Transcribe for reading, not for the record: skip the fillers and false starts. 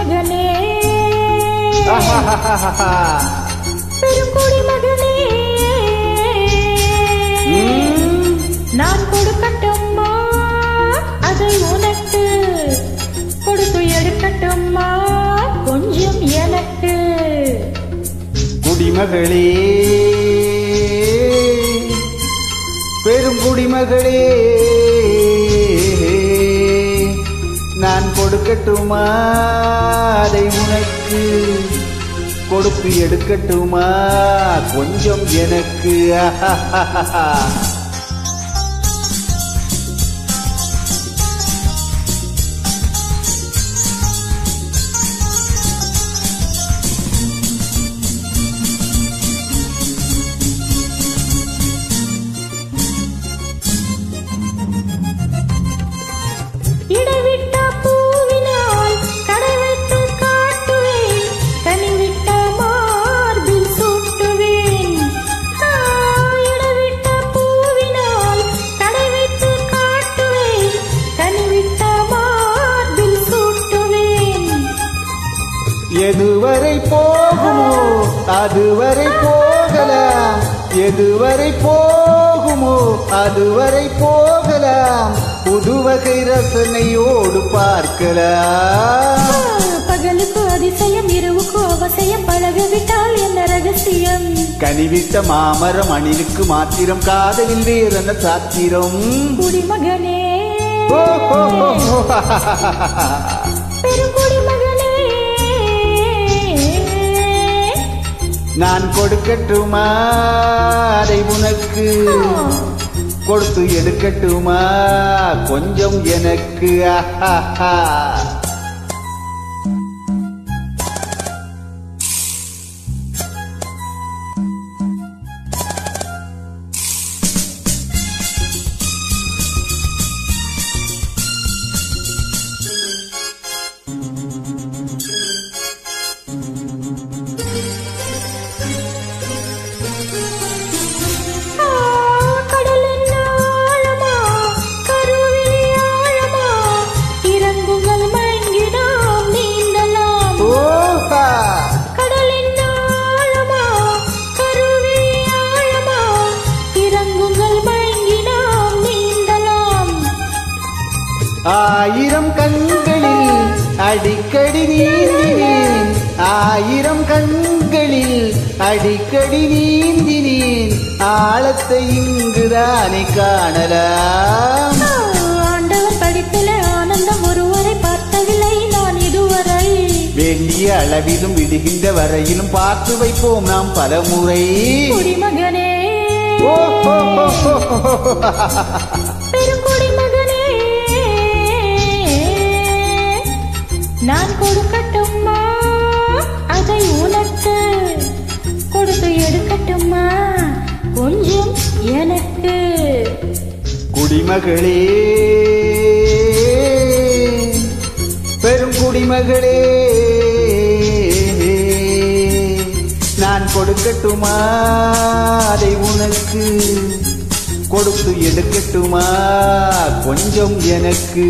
குடிமகனே பெரும் குடிமகனே நான் கொடுக்கட்டுமா அதை உனக்கு கொடுத்து எடுக்கட்டுமா கொஞ்சம் எனக்கு குடிமகளே பெரும் குடிமகளே நான் கொடுக்கட்டுமா அதை உனக்கு கொடுத்து எடுக்கட்டுமா கொஞ்சம் எனக்கு இடவிட்ட பூவினால் கடை வைத்து காட்டுவேன் கனிவிட்ட மார்பில் சூட்டுவேன் இடவிட்ட பூவினால் கடை வைத்து காட்டுவேன் கனிவிட்ட மார்பில் சூட்டுவேன் எதுவரை போகுமோ அதுவரை போகலாம் எதுவரை போகுமோ அதுவரை போகலாம் புதுவகை ரசனையோடு பார்க்கலாம் பகலுக்கு அதிசயம் இரவுக்கு அவசியம் பழகவிட்டால் என்ன ரகசியம் கனிவிட்ட மாமரம் அணிலுக்கு மாத்திரம் காதலில் வேறென்ன சாத்திரம் குடிமகனே பெரும் குடிமகனே நான் கொடுக்கட்டுமா அதை உனக்கு கொடுத்து எடுக்கட்டுமா கொஞ்சம் எனக்கு ஆயிரம் கண்களில் அடிக்கடி நீந்தினேன் ஆயிரம் கண்களில் அடிக்கடி நீந்தினேன் ஆழத்தை இங்குதானே காணலாம் ஆண்டவர் படிப்பில ஆனந்தம் ஒருவரை பார்த்ததில்லை நான் இதுவரை வேண்டிய அளவிலும் விடுகின்ற வரையிலும் பார்த்து வைப்போம் நாம் பலமுறை குடிமகனே பெரும் குடிமகனே நான் கொடுக்கட்டுமா அதை உனக்கு கொடுத்து எடுக்கட்டுமா கொஞ்சம் எனக்கு குடிமகளே பெரும் குடிமகளே நான் கொடுக்கட்டுமா அதை உனக்கு கொடுத்து எடுக்கட்டுமா கொஞ்சம் எனக்கு